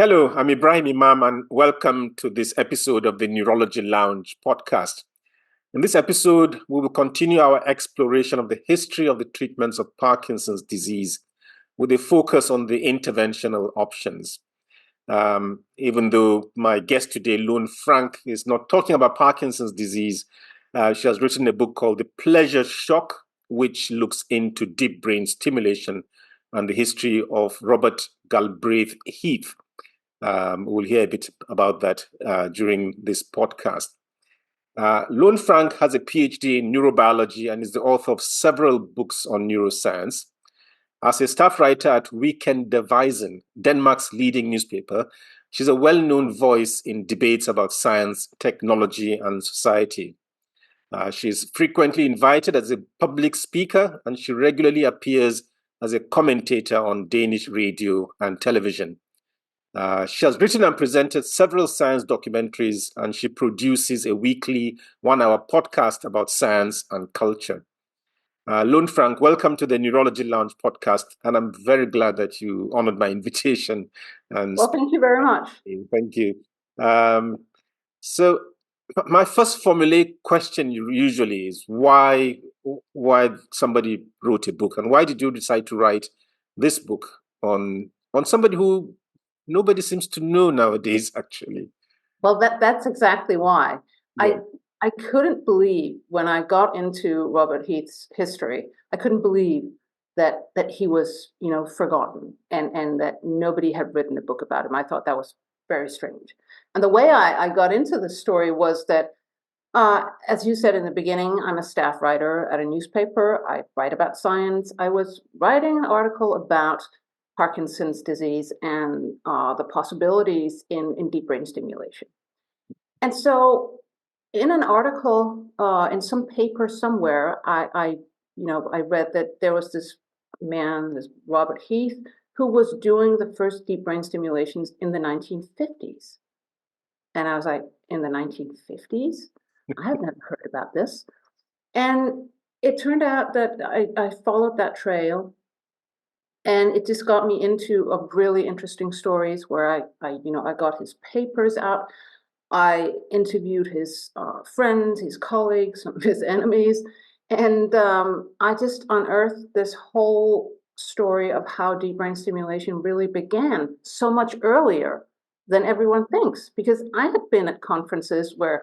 Hello, I'm Ibrahim Imam, and welcome to this episode of the Neurology Lounge podcast. In this episode, we will continue our exploration of the history of the treatments of Parkinson's disease with a focus on the interventional options. Even though my guest today, Lone Frank, is not talking about Parkinson's disease, she has written a book called The Pleasure Shock, which looks into deep brain stimulation and the history of Robert Galbraith Heath. We'll hear a bit about that during this podcast. Lone Frank has a Ph.D. in neurobiology and is the author of several books on neuroscience. As a staff writer at Weekendavisen, Denmark's leading newspaper, she's a well-known voice in debates about science, technology, and society. She's frequently invited as a public speaker, and she regularly appears as a commentator on Danish radio and television. She has written and presented several science documentaries, and she produces a weekly 1-hour podcast about science and culture. Lone Frank, welcome to the Neurology Lounge podcast, and I'm very glad that you honored my invitation. Well, thank you very much. Thank you. So my first formulaic question usually is why somebody wrote a book, and why did you decide to write this book on somebody who nobody seems to know nowadays, actually? Well, that's exactly why. Yeah. I couldn't believe when I got into Robert Heath's history, I couldn't believe that he was, forgotten and that nobody had written a book about him. I thought that was very strange. And the way I got into the story was that, as you said in the beginning, I'm a staff writer at a newspaper. I write about science. I was writing an article about Parkinson's disease and the possibilities in deep brain stimulation. And so in an article, in some paper somewhere, I read that there was this man, this Robert Heath, who was doing the first deep brain stimulations in the 1950s. And I was like, in the 1950s? I've never heard about this. And it turned out that I followed that trail. And it just got me into a really interesting stories where I got his papers out. I interviewed his friends, his colleagues, some of his enemies, and I just unearthed this whole story of how deep brain stimulation really began so much earlier than everyone thinks. Because I had been at conferences where,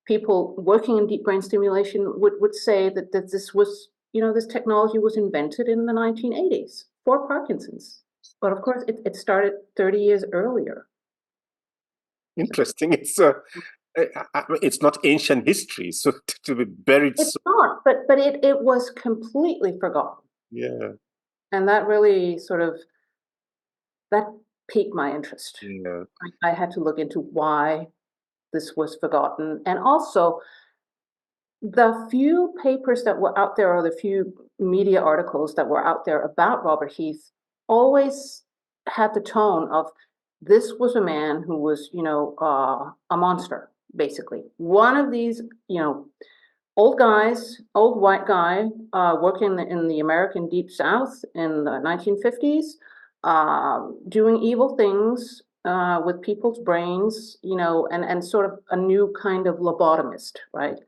people working in deep brain stimulation would say that this was, this technology was invented in the 1980s for Parkinson's. But of course, it started 30 years earlier. Interesting. It's not ancient history, so to be buried. It's not, but it was completely forgotten. Yeah. And that really that piqued my interest. Yeah. I had to look into why this was forgotten. And also, the few papers that were out there, or the few media articles that were out there about Robert Heath, always had the tone of this was a man who was, a monster, basically. One of these, old white guy, working in the American Deep South in the 1950s, doing evil things with people's brains, and sort of a new kind of lobotomist, right?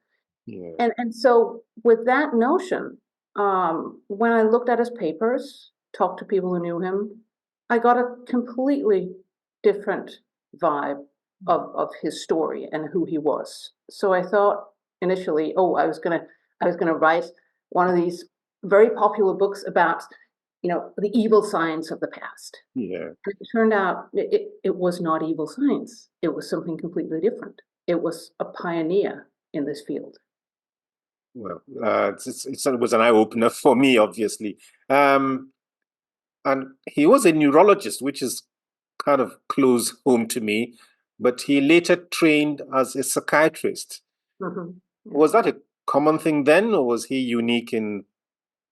Yeah. And so with that notion, when I looked at his papers, talked to people who knew him, I got a completely different vibe of his story and who he was. So I thought initially, I was gonna write one of these very popular books about, the evil science of the past. Yeah. And it turned out it was not evil science. It was something completely different. It was a pioneer in this field. Well, it was an eye-opener for me, obviously. And he was a neurologist, which is kind of close home to me, but he later trained as a psychiatrist. Mm-hmm. Was that a common thing then, or was he unique in,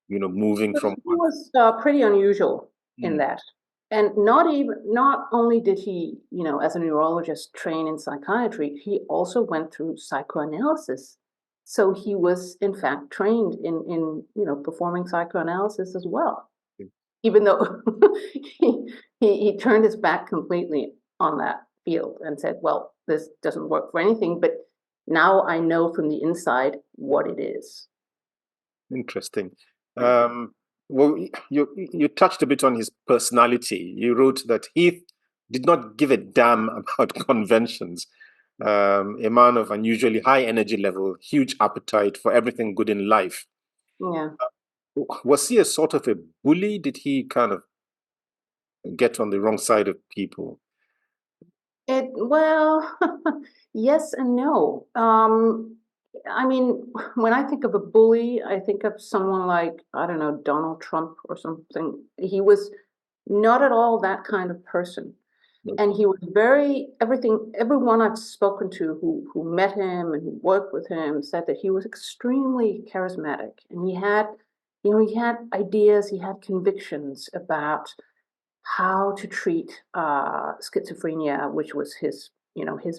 moving from? He was pretty unusual in that. And not only did he, as a neurologist train in psychiatry, he also went through psychoanalysis. So he was, in fact, trained in performing psychoanalysis as well. Even though he turned his back completely on that field and said, well, this doesn't work for anything, but now I know from the inside what it is. Interesting. Well, you touched a bit on his personality. You wrote that Heath did not give a damn about conventions. A man of unusually high energy level, huge appetite for everything good in life. Yeah. Was he a sort of a bully? Did he kind of get on the wrong side of people? Well, yes and no. I mean, when I think of a bully, I think of someone like, I don't know, Donald Trump or something. He was not at all that kind of person. And he was everyone I've spoken to who met him and who worked with him said that he was extremely charismatic. And he had ideas, he had convictions about how to treat schizophrenia, which was his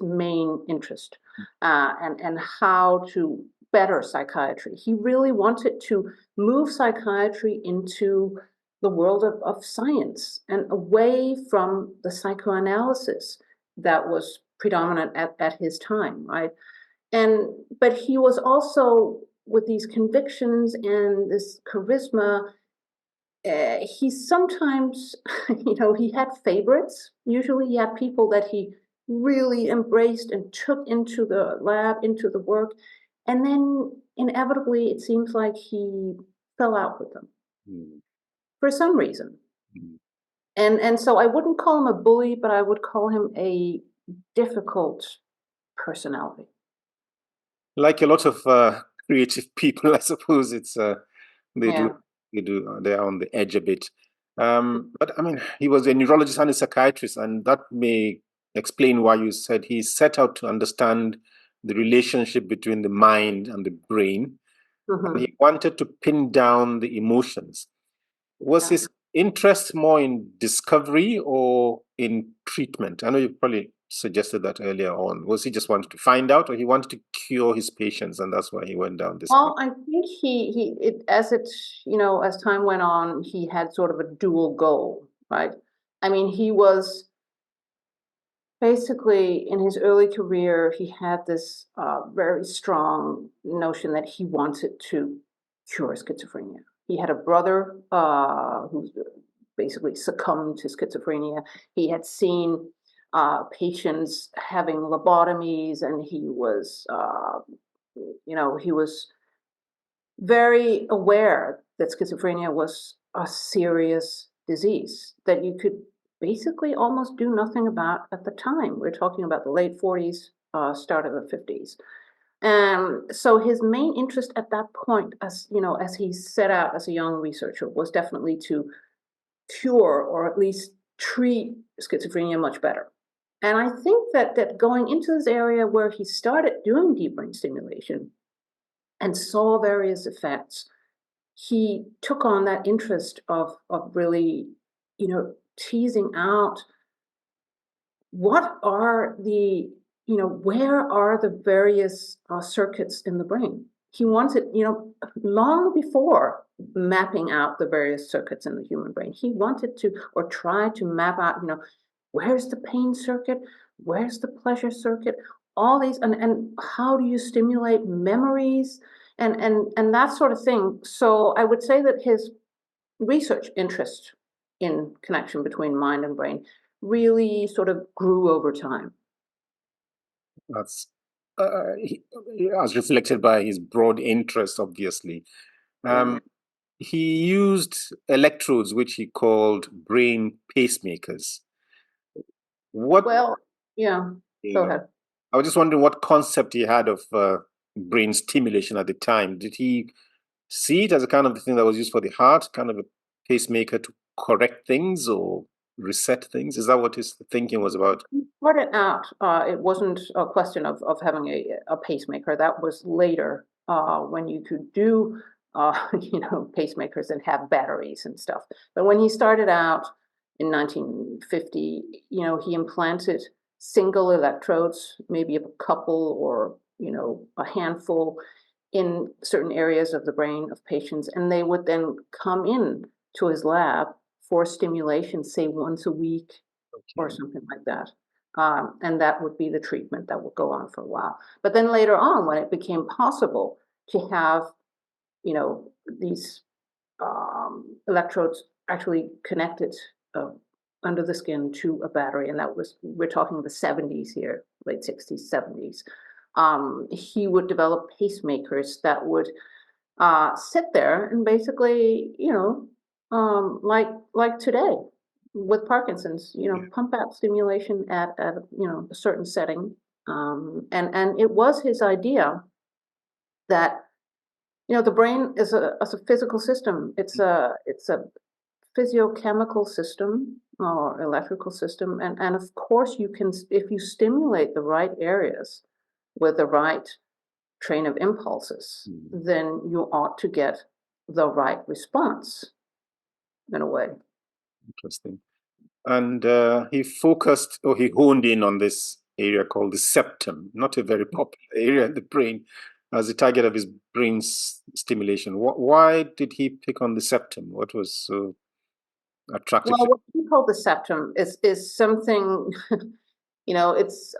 main interest, and how to better psychiatry. He really wanted to move psychiatry into the world of science and away from the psychoanalysis that was predominant at his time, right? But he was also, with these convictions and this charisma, he sometimes, he had favorites. Usually he had people that he really embraced and took into the lab, into the work. And then inevitably, it seems like he fell out with them for some reason. Mm. And so I wouldn't call him a bully, but I would call him a difficult personality. Like a lot of creative people, I suppose they do Yeah. they're on the edge a bit. But I mean, he was a neurologist and a psychiatrist, and that may explain why you said he set out to understand the relationship between the mind and the brain, and Mm-hmm. he wanted to pin down the emotions. Was Yeah. his interest more in discovery or in treatment? I know you probably suggested that earlier on. Was he just wanted to find out, or he wanted to cure his patients, and that's why he went down this path? Well, I think as time went on, he had sort of a dual goal, right? I mean, he was basically in his early career, he had this very strong notion that he wanted to cure schizophrenia. He had a brother who basically succumbed to schizophrenia. He had seen patients having lobotomies, and he was very aware that schizophrenia was a serious disease that you could basically almost do nothing about at the time. We're talking about the late 40s, start of the 50s. And so his main interest at that point, as he set out as a young researcher, was definitely to cure or at least treat schizophrenia much better. And I think that going into this area where he started doing deep brain stimulation and saw various effects, he took on that interest of really, teasing out what are where are the various circuits in the brain. He wanted, long before mapping out the various circuits in the human brain, he wanted to, or try to map out, where's the pain circuit, where's the pleasure circuit, all these, and how do you stimulate memories, and that sort of thing. So I would say that his research interest in connection between mind and brain really sort of grew over time. That's as reflected by his broad interest, obviously. Yeah. Um, he used electrodes, which he called brain pacemakers. What, Well, yeah, go yeah, ahead. I was just wondering what concept he had of brain stimulation at the time. Did he see it as a kind of thing that was used for the heart, kind of a pacemaker to correct things or reset things? Is that what his thinking was about? Started out, it wasn't a question of having a pacemaker. That was later, when you could do, pacemakers and have batteries and stuff. But when he started out in 1950, he implanted single electrodes, maybe a couple or, a handful in certain areas of the brain of patients, and they would then come in to his lab for stimulation, say once a week or something like that. And that would be the treatment that would go on for a while. But then later on, when it became possible to have, these electrodes actually connected under the skin to a battery, and we're talking the 70s here, late 60s, 70s. He would develop pacemakers that would sit there and basically, like today with Parkinson's, pump out stimulation at a certain setting. And it was his idea that the brain is a physical system. It's a physiochemical system or electrical system, and of course you can, if you stimulate the right areas with the right train of impulses, then you ought to get the right response in a way. Interesting. And he honed in on this area called the septum, not a very popular area in the brain, as the target of his brain's stimulation. Why did he pick on the septum? What was so attractive? Well, what he called the septum is something, it's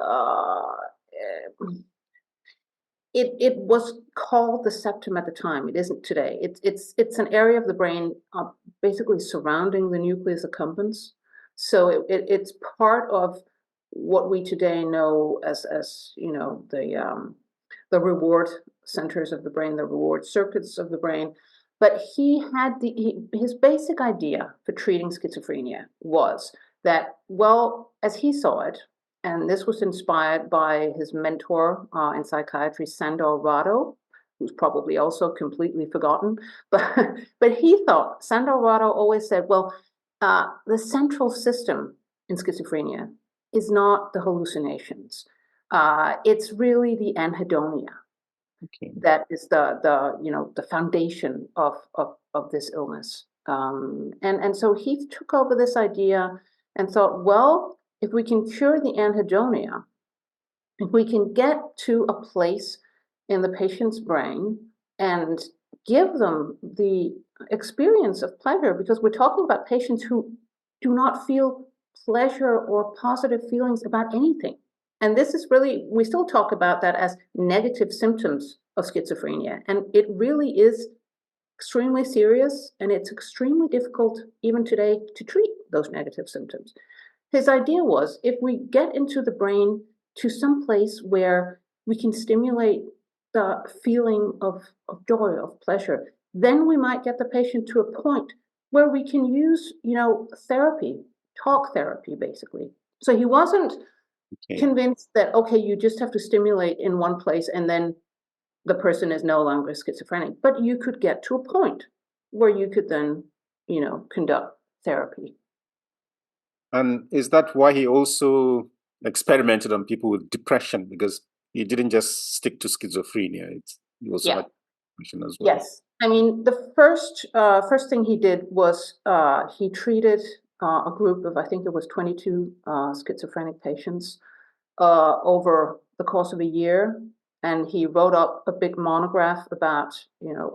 it was called the septum at the time. It isn't today. It's an area of the brain basically surrounding the nucleus accumbens. So it's part of what we today know as the reward centers of the brain, the reward circuits of the brain. But he had his basic idea for treating schizophrenia was that, well, as he saw it, and this was inspired by his mentor in psychiatry, Sandor Rado, who's probably also completely forgotten. But he thought, Sandor Rado always said, well, the central system in schizophrenia is not the hallucinations. It's really the anhedonia. Okay. That is the foundation of this illness. And so he took over this idea and thought, well, if we can cure the anhedonia, if we can get to a place in the patient's brain and give them the experience of pleasure, because we're talking about patients who do not feel pleasure or positive feelings about anything. And this is really, we still talk about that as negative symptoms of schizophrenia. And it really is extremely serious, and it's extremely difficult even today to treat those negative symptoms. His idea was, if we get into the brain to some place where we can stimulate the feeling of joy, of pleasure, then we might get the patient to a point where we can use, therapy, talk therapy, basically. So he wasn't convinced that, okay, you just have to stimulate in one place and then the person is no longer schizophrenic, but you could get to a point where you could then, conduct therapy. And is that why he also experimented on people with depression? Because he didn't just stick to schizophrenia. He also had depression as well. Yes. I mean, the first thing he did was he treated a group of, I think it was 22 schizophrenic patients over the course of a year. And he wrote up a big monograph about,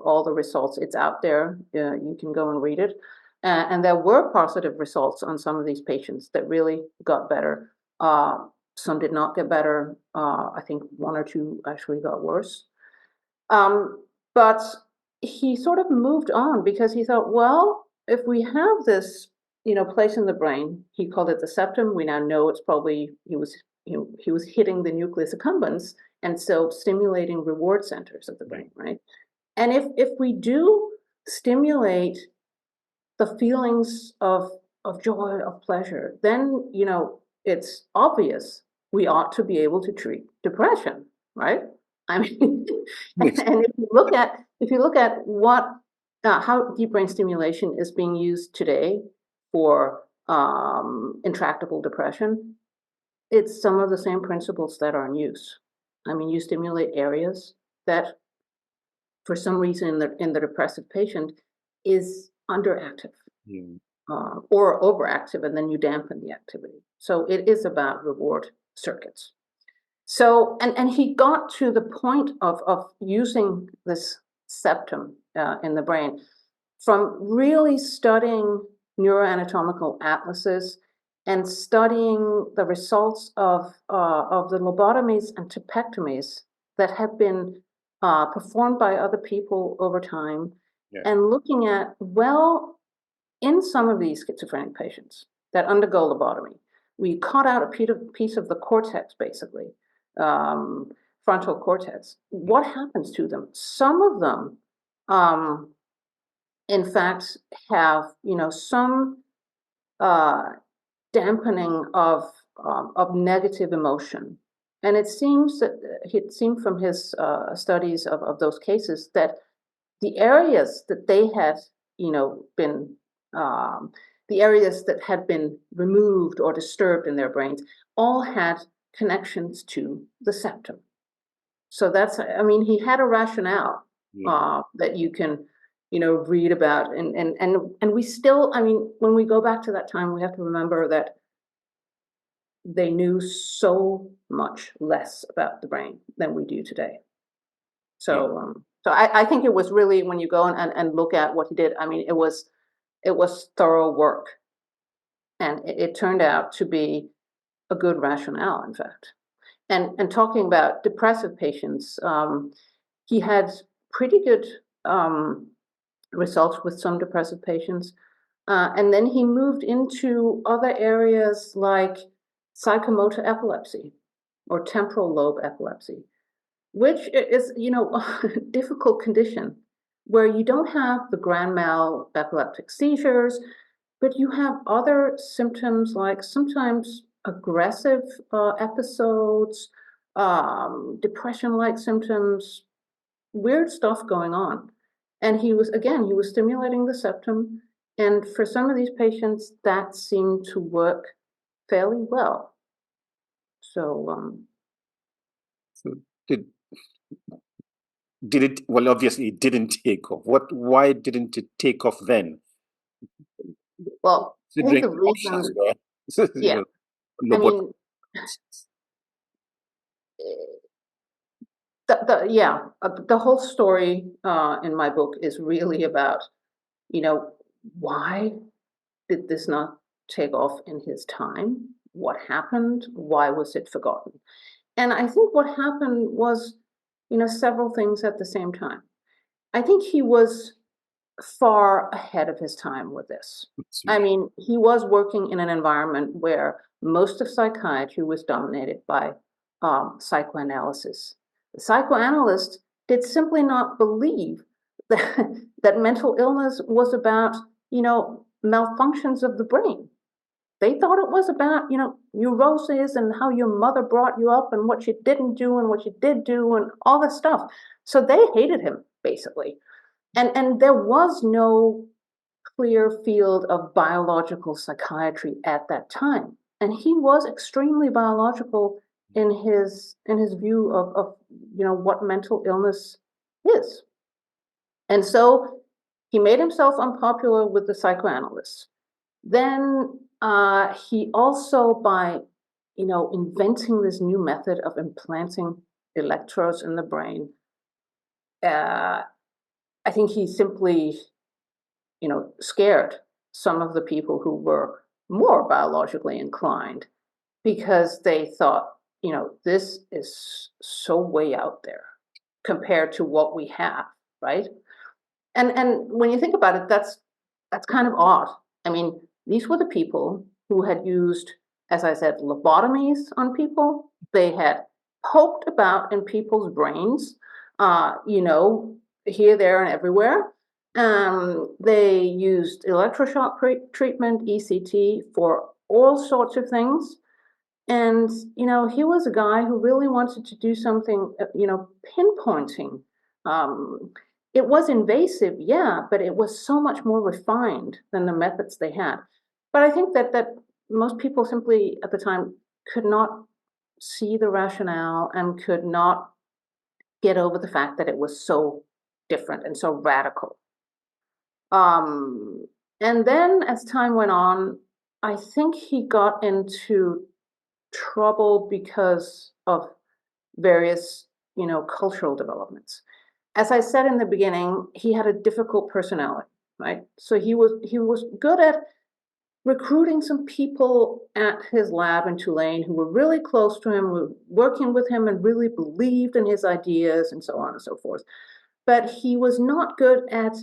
all the results. It's out there. You can go and read it. And there were positive results on some of these patients that really got better. Some did not get better. I think one or two actually got worse. But he sort of moved on because he thought, well, if we have this, place in the brain, he called it the septum. We now know it's probably, he was hitting the nucleus accumbens, and so stimulating reward centers of the brain, right? And if we do stimulate the feelings of joy, of pleasure, then, it's obvious we ought to be able to treat depression, right? I mean, and if you look at what how deep brain stimulation is being used today for intractable depression, it's some of the same principles that are in use. I mean, you stimulate areas that, for some reason, in the depressive patient, is underactive or overactive, and then you dampen the activity. So it is about reward circuits. So, and he got to the point of using this septum in the brain from really studying neuroanatomical atlases and studying the results of the lobotomies and tepectomies that have been performed by other people over time, and looking at, well, in some of these schizophrenic patients that undergo lobotomy, we cut out a piece of the cortex, basically, frontal cortex. What happens to them? Some of them, in fact, have some dampening of negative emotion, and it seemed from his studies of those cases that the areas that they had, been the areas that had been removed or disturbed in their brains all had connections to the septum. So that's, I mean, he had a rationale that you can, read about, and we still, I mean, when we go back to that time, we have to remember that they knew so much less about the brain than we do today. So, so I think it was really, when you go and look at what he did, I mean, it was thorough work, and it turned out to be a good rationale, in fact. And talking about depressive patients, he had pretty good results with some depressive patients. And then he moved into other areas like psychomotor epilepsy or temporal lobe epilepsy, which is, a difficult condition where you don't have the grand mal epileptic seizures, but you have other symptoms like sometimes aggressive episodes, depression-like symptoms, weird stuff going on. And he was stimulating the septum. And for some of these patients, that seemed to work fairly well. So, So did it? Well, obviously, it didn't take off. Why didn't it take off then? Well, I think the reason, yeah, I mean, the whole story in my book is really about, why did this not take off in his time? What happened? Why was it forgotten? And I think what happened was, several things at the same time. I think he was far ahead of his time with this. I mean, he was working in an environment where most of psychiatry was dominated by psychoanalysis. The psychoanalysts did simply not believe that mental illness was about, malfunctions of the brain. They thought it was about, neuroses and how your mother brought you up and what you didn't do and what you did do and all this stuff. So they hated him, basically. And there was no clear field of biological psychiatry at that time. And he was extremely biological in his view of what mental illness is. And so he made himself unpopular with the psychoanalysts. Then he also, by inventing this new method of implanting electrodes in the brain, I think he simply, scared some of the people who were more biologically inclined, because they thought, this is so way out there compared to what we have, right? And when you think about it, that's kind of odd. I mean, these were the people who had used, as I said, lobotomies on people. They had poked about in people's brains, here, there, and everywhere. They used electroshock treatment, ECT, for all sorts of things. And, he was a guy who really wanted to do something, pinpointing. It was invasive, yeah, but it was so much more refined than the methods they had. But I think that most people simply at the time could not see the rationale and could not get over the fact that it was so different and so radical. And then as time went on, I think he got into trouble because of various, cultural developments. As I said in the beginning, he had a difficult personality, right? So he was good at recruiting some people at his lab in Tulane who were really close to him, were working with him and really believed in his ideas and so on and so forth. But he was not good at,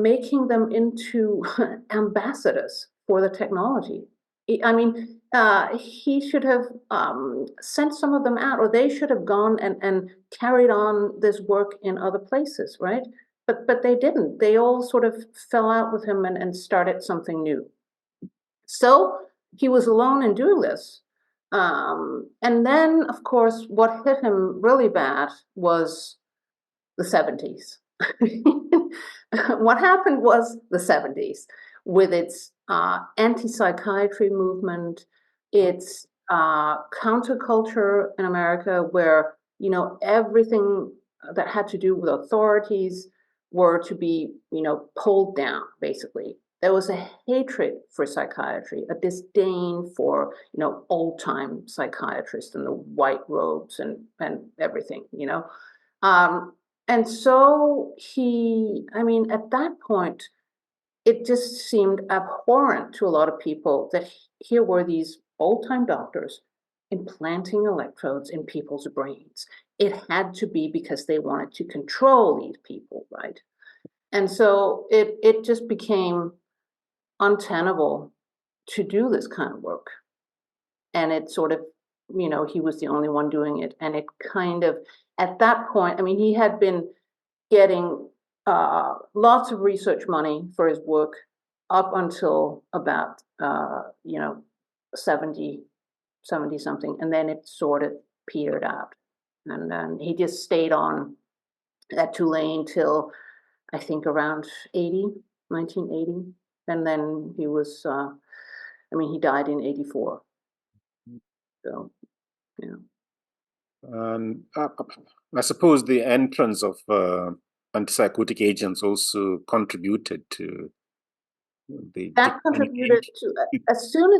making them into ambassadors for the technology. I mean, he should have sent some of them out, or they should have gone and carried on this work in other places, right? But they didn't. They all sort of fell out with him and started something new. So he was alone in doing this. And then, of course, what hit him really bad was the 70s. What happened was the 70s with its anti-psychiatry movement, its counterculture in America, where everything that had to do with authorities were to be pulled down. Basically, there was a hatred for psychiatry, a disdain for old-time psychiatrists in the white robes and everything. And so at that point, it just seemed abhorrent to a lot of people that here were these old-time doctors implanting electrodes in people's brains. It had to be because they wanted to control these people, right? And so it just became untenable to do this kind of work. And it sort of, he was the only one doing it. And it kind of, at that point, he had been getting lots of research money for his work up until about 70 something, and then it sort of petered out. And then he just stayed on at Tulane till I think around 1980, and then he was he died in 84. So yeah. I suppose the entrance of antipsychotic agents also contributed to that contributed to as soon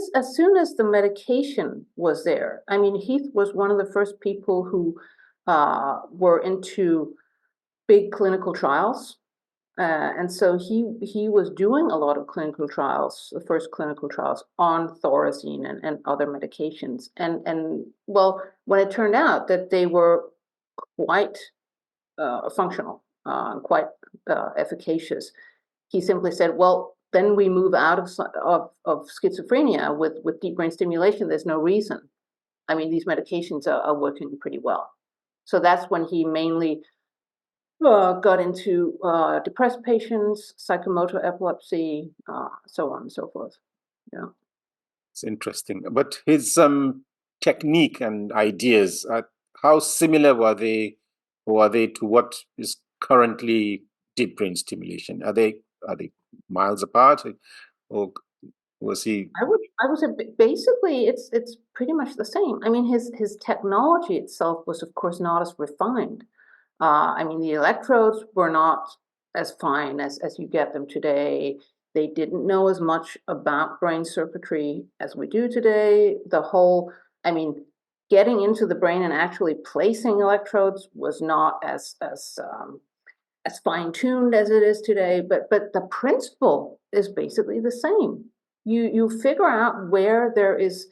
as the medication was there. Heath was one of the first people who were into big clinical trials, and so he was doing a lot of clinical trials, the first clinical trials on thorazine and other medications, and well, when it turned out that they were quite functional, quite efficacious, he simply said, well, then we move out of schizophrenia with deep brain stimulation. There's no reason. These medications are working pretty well. So that's when he mainly got into depressed patients, psychomotor epilepsy, so on and so forth. Yeah. It's interesting. But his technique and ideas, how similar were they to what is currently deep brain stimulation? Are they miles apart, or was he? I would say basically it's pretty much the same. His technology itself was of course not as refined. The electrodes were not as fine as you get them today. They didn't know as much about brain circuitry as we do today. The whole, getting into the brain and actually placing electrodes was not as fine-tuned as it is today, but the principle is basically the same. You figure out where there is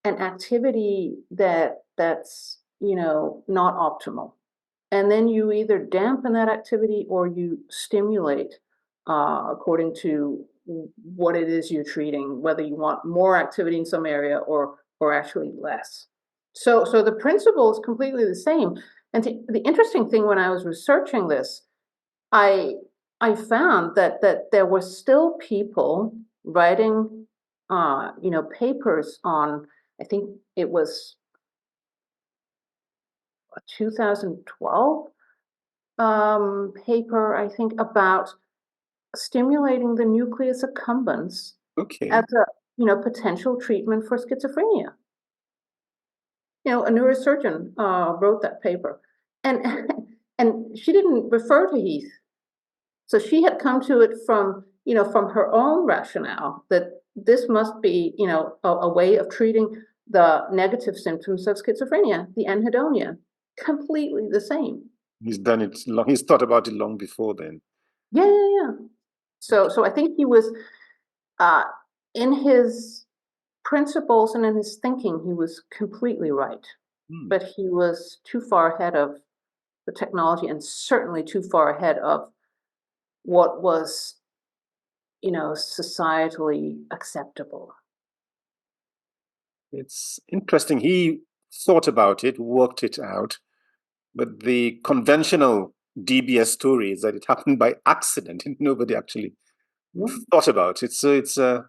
an activity that's not optimal, and then you either dampen that activity or you stimulate according to what it is you're treating, whether you want more activity in some area or actually less. So the principle is completely the same. And the interesting thing, when I was researching this, I found that there were still people writing papers on, I think it was a 2012 paper, I think, about stimulating the nucleus accumbens as a potential treatment for schizophrenia. A neurosurgeon wrote that paper, and and she didn't refer to Heath. So she had come to it from her own rationale that this must be, a way of treating the negative symptoms of schizophrenia, the anhedonia, completely the same. He's done it long. He's thought about it long before then. Yeah. So I think he was In his principles and in his thinking, he was completely right. But he was too far ahead of the technology and certainly too far ahead of what was, societally acceptable. It's interesting. He thought about it, worked it out, but the conventional DBS story is that it happened by accident and nobody actually thought about it. So it's Yeah.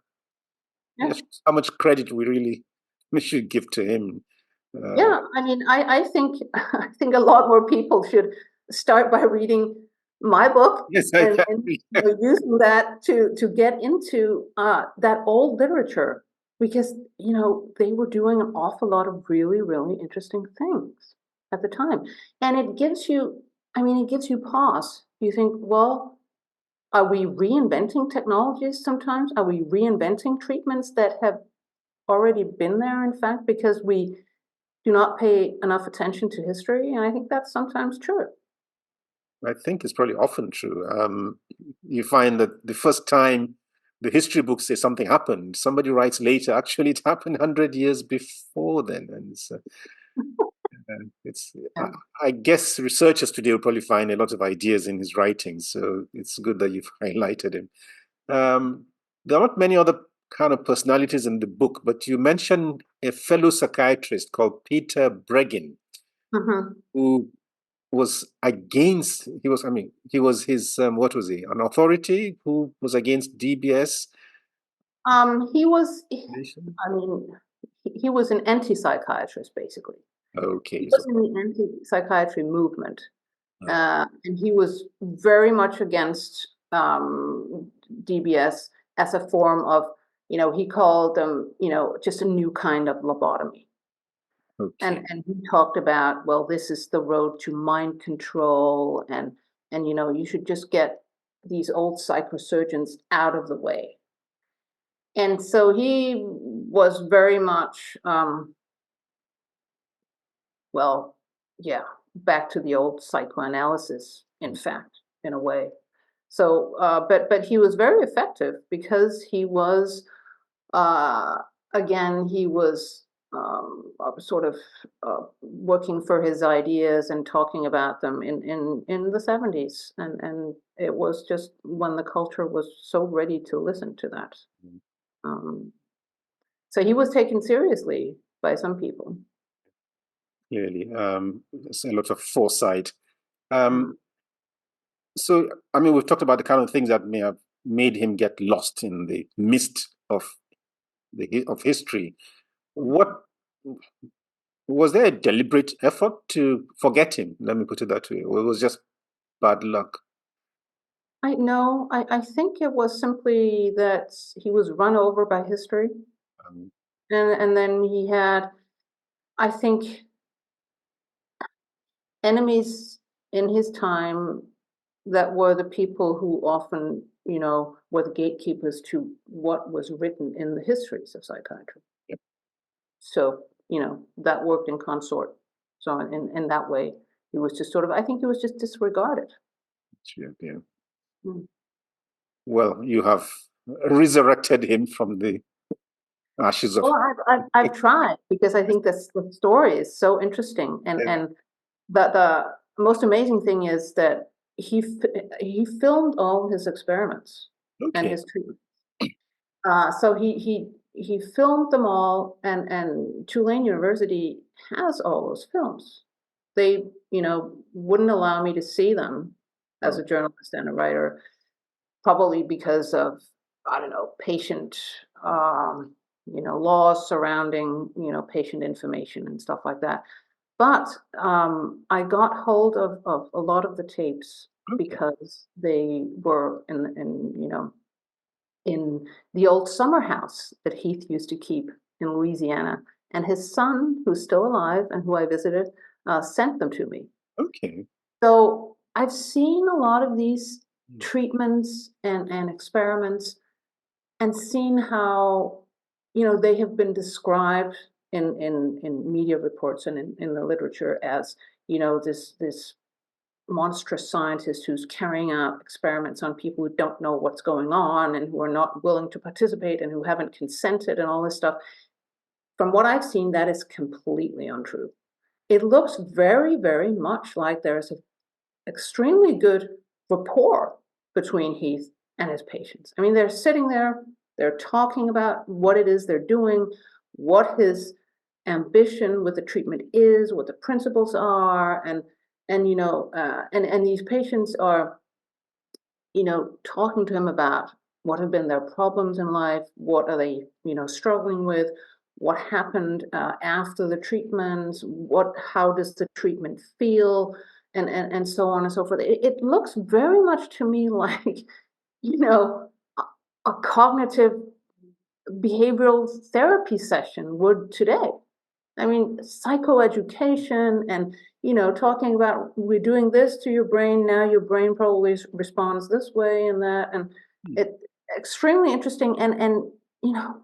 how much credit we should give to him. Yeah, I mean, I think I think a lot more people should start by reading my book Yes, and, I using that to get into that old literature because they were doing an awful lot of really, really interesting things at the time. And it gives you, I mean, it gives you pause. You think, well, are we reinventing technologies sometimes? Are we reinventing treatments that have already been there, in fact, because we do not pay enough attention to history? And I think that's sometimes true. I think it's probably often true. You find that the first time the history books say something happened, somebody writes later, actually, it happened 100 years before then. And it's Yeah. I guess researchers today will probably find a lot of ideas in his writings. So it's good that you've highlighted him. There are not many other kind of personalities in the book, but you mentioned a fellow psychiatrist called Peter Breggin, Mhm. who was against, he was his, what was he, an authority who was against DBS? He was, I mean, he was an anti-psychiatrist, basically. He Okay, so was in the anti-psychiatry movement, and he was very much against DBS as a form of, he called them, just a new kind of lobotomy. okay, And he talked about, well, this is the road to mind control, and you should just get these old psychosurgeons out of the way. And so he was very much, well, yeah, back to the old psychoanalysis, in fact, in a way. So, but he was very effective because he was, uh, again, he was sort of working for his ideas and talking about them in the 70s, and it was just when the culture was so ready to listen to that. Um, so he was taken seriously by some people. clearly. There's a lot of foresight. Mm. So, I mean, we've talked about the kind of things that may have made him get lost in the mist of history. What was there a deliberate effort to forget him? Let me put it that way. Or it was just bad luck? I know. I think it was simply that he was run over by history, Um, and then he had, I think, enemies in his time that were the people who often, were the gatekeepers to what was written in the histories of psychiatry. yeah, So, that worked in consort. So in that way, he was just sort of, I think he was just disregarded. yeah, yeah. Mm. Well, you have resurrected him from the ashes of. Well, I've tried because I think this the story is so interesting, Yeah. and the most amazing thing is that he filmed all his experiments and Okay. his treatment. So he filmed them all, and Tulane University has all those films. They, wouldn't allow me to see them as Oh, a journalist and a writer, probably because of, I don't know, patient, laws surrounding, patient information and stuff like that. But I got hold of a lot of the tapes okay. because they were in the old summer house that Heath used to keep in Louisiana. And his son, who's still alive and who I visited, sent them to me. Okay. So I've seen a lot of these Hmm. treatments and experiments and seen how, they have been described in media reports and in the literature as, this monstrous scientist who's carrying out experiments on people who don't know what's going on and who are not willing to participate and who haven't consented and all this stuff. From what I've seen, that is completely untrue. It looks very, very much like there's an extremely good rapport between Heath and his patients. I mean, they're sitting there, they're talking about what it is they're doing, what his ambition with the treatment is, what the principles are, and these patients are, talking to him about what have been their problems in life, what are they, struggling with, what happened after the treatment, how does the treatment feel, and so on and so forth. It looks very much to me like, a cognitive behavioral therapy session would today. I mean, psychoeducation and, talking about we're doing this to your brain, now your brain probably responds this way and that. And it extremely interesting and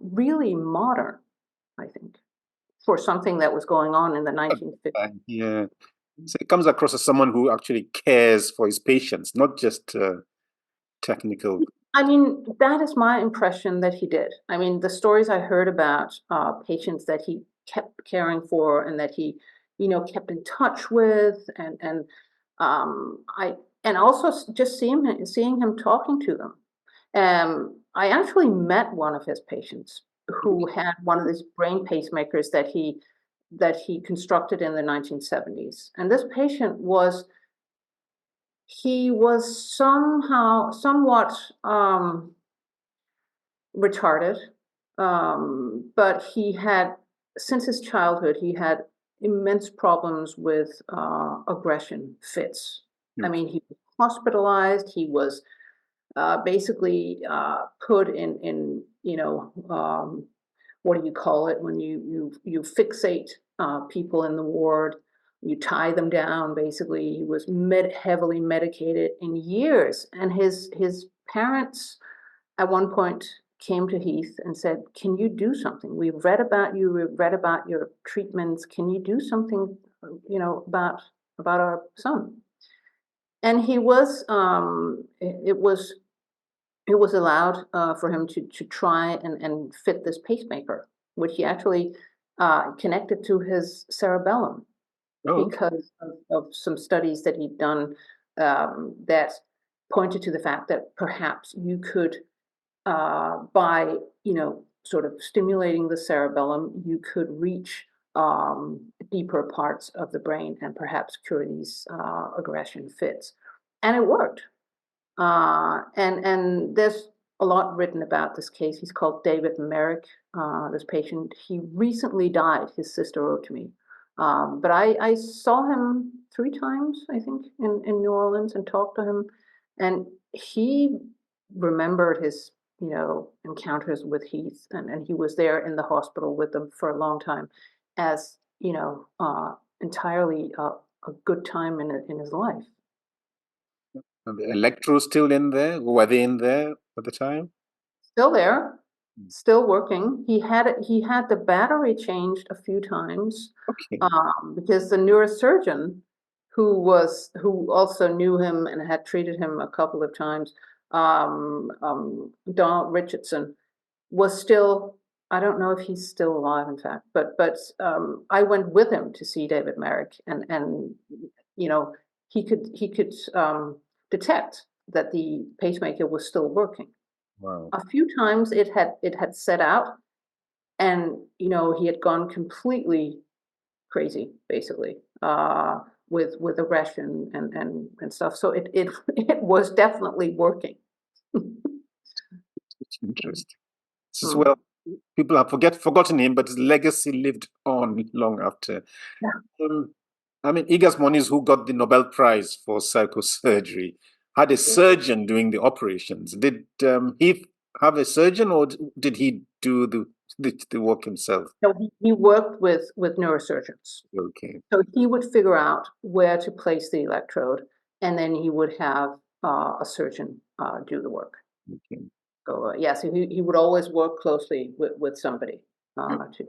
really modern, I think, for something that was going on in the 1950s. Yeah. So it comes across as someone who actually cares for his patients, not just technical. I mean, that is my impression that he did. I mean, the stories I heard about patients that he kept caring for and that he, kept in touch with, and also just seeing him talking to them. I actually met one of his patients who had one of these brain pacemakers that he constructed in the 1970s, and this patient was somewhat retarded, but he had, since his childhood, he had immense problems with aggression fits. I mean, he was hospitalized. He was basically put in what do you call it when you fixate people in the ward? You tie them down. Basically, he was heavily medicated in years, and his parents at one point came to Heath and said, "Can you do something? We've read about you. We've read about your treatments. Can you do something, about our son?" And he was. It was allowed for him to try and fit this pacemaker, which he actually connected to his cerebellum because of some studies that he'd done that pointed to the fact that perhaps you could, by sort of stimulating the cerebellum, you could reach deeper parts of the brain and perhaps cure these aggression fits, and it worked. And there's a lot written about this case. He's called David Merrick, this patient. He recently died, his sister wrote to me. But I saw him 3 times, I think, in New Orleans and talked to him. And he remembered his, encounters with Heath. And he was there in the hospital with them for a long time as, entirely a good time in his life. And the electrodes still in there? Were they in there at the time? Still there, still working. He had the battery changed a few times because the neurosurgeon who also knew him and had treated him a couple of times, Donald Richardson, was still. I don't know if he's still alive, in fact, but I went with him to see David Merrick, and he could detect that the pacemaker was still working. Wow. A few times it had set out, and he had gone completely crazy, basically, with aggression and stuff. So it was definitely working. It's interesting. As well, people have forgotten him, but his legacy lived on long after. Yeah. I mean, Igas Moniz, who got the Nobel Prize for psychosurgery, had a surgeon doing the operations. Did he have a surgeon, or did he do the work himself? So he worked with neurosurgeons. Okay. So he would figure out where to place the electrode, and then he would have a surgeon do the work. Okay. So yes, he would always work closely with somebody to.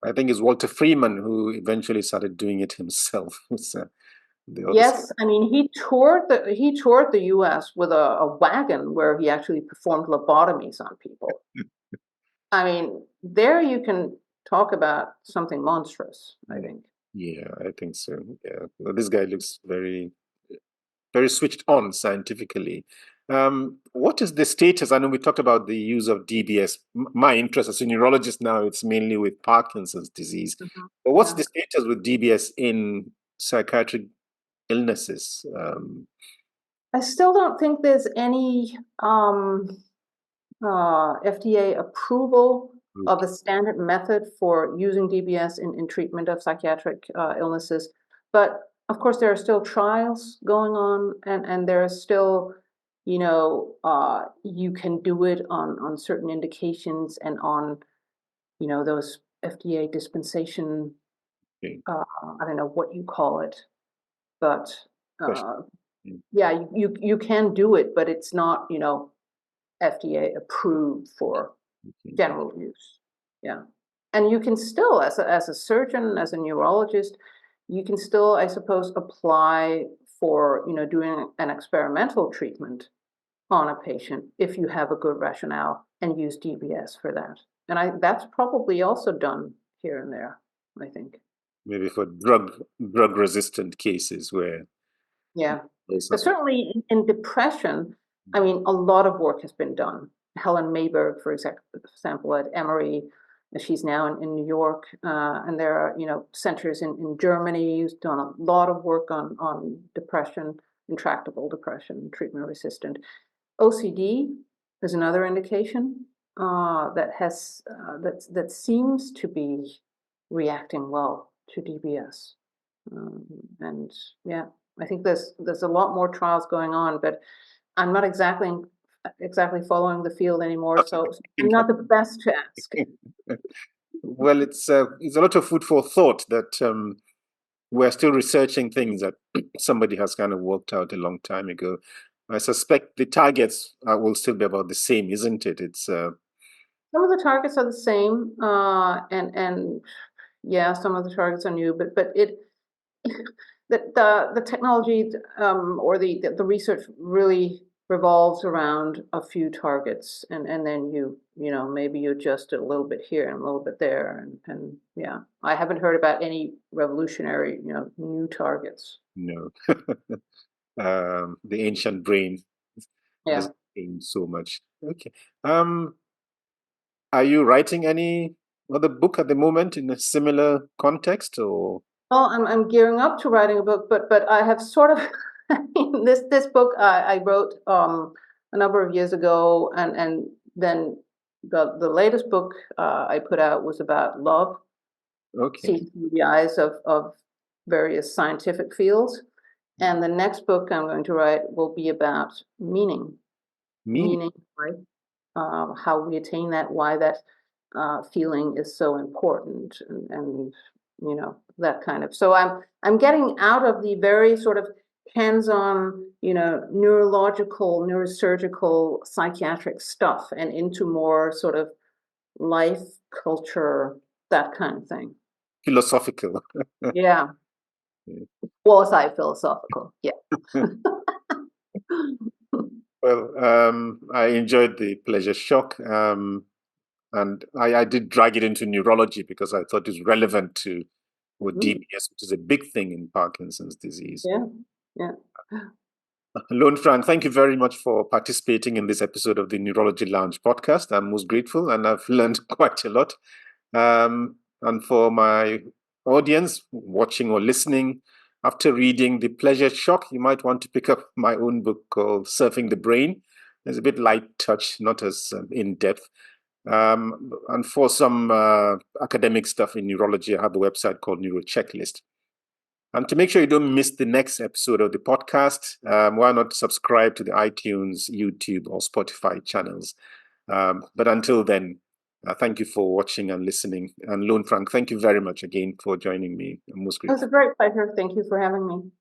I think it's Walter Freeman who eventually started doing it himself. the other side. Yes, I mean he toured the U.S. with a wagon where he actually performed lobotomies on people. I mean, there you can talk about something monstrous, I think. Yeah, I think so. Yeah, well, this guy looks very, very switched on scientifically. What is the status? I know we talked about the use of DBS. My interest as a neurologist now, it's mainly with Parkinson's disease. Mhm. But what's Yeah. the status with DBS in psychiatric illnesses? I still don't think there's any FDA approval of a standard method for using DBS in treatment of psychiatric illnesses. But of course, there are still trials going on, and there are still, you can do it on certain indications and on, those FDA dispensation. Okay. I don't know what you call it, but Question. uh, yeah, you can do it, but it's not, FDA approved for Okay. general use. Yeah. And you can still, as a surgeon, as a neurologist, you can still, I suppose, apply for, doing an experimental treatment on a patient if you have a good rationale and use DBS for that. And that's probably also done here and there, I think. Maybe for drug resistant cases where Yeah. there's But sort of certainly in depression, I mean, a lot of work has been done. Helen Mayberg, for example, at Emory, she's now in New York, and there are, centers in Germany who's done a lot of work on depression, intractable depression, treatment resistant. OCD is another indication that seems to be reacting well to DBS. And yeah, I think there's a lot more trials going on, but I'm not exactly following the field anymore, so I'm not the best to ask. well, it's a lot of food for thought that we're still researching things that somebody has kind of worked out a long time ago. I suspect the targets will still be about the same, isn't it? It's Some of the targets are the same, and yeah, some of the targets are new, but the technology or the research really revolves around a few targets, and then maybe you adjust it a little bit here and a little bit there, and yeah, I haven't heard about any revolutionary new targets. no, the ancient brain Yeah. has changed so much. Okay. Um, are you writing any other book at the moment in a similar context, or? Well, I'm gearing up to writing a book, but I have sort of this book I wrote a number of years ago, and then the latest book I put out was about love, Okay. seen through the eyes of various scientific fields, and the next book I'm going to write will be about Meaning. meaning, right? How we attain that, why that feeling is so important, and that kind of. So I'm getting out of the very sort of hands-on, neurological, neurosurgical, psychiatric stuff and into more sort of life, culture, that kind of thing. Philosophical. Yeah, quasi-philosophical. Yeah. Well, I enjoyed the pleasure shock, and I did drag it into neurology because I thought it was relevant to with Mm, DBS, which is a big thing in Parkinson's disease. yeah, yeah. Lone Frank, thank you very much for participating in this episode of the Neurology Lounge podcast. I'm most grateful, and I've learned quite a lot. And for my audience watching or listening, after reading The Pleasure Shock, you might want to pick up my own book called Surfing the Brain. It's a bit light touch, not as in depth. And for some academic stuff in neurology, I have a website called Neuro Checklist. And to make sure you don't miss the next episode of the podcast, why not subscribe to the iTunes, YouTube, or Spotify channels? But until then, thank you for watching and listening. And Lone Frank, thank you very much again for joining me. I'm most It was grateful. a great pleasure. Thank you for having me.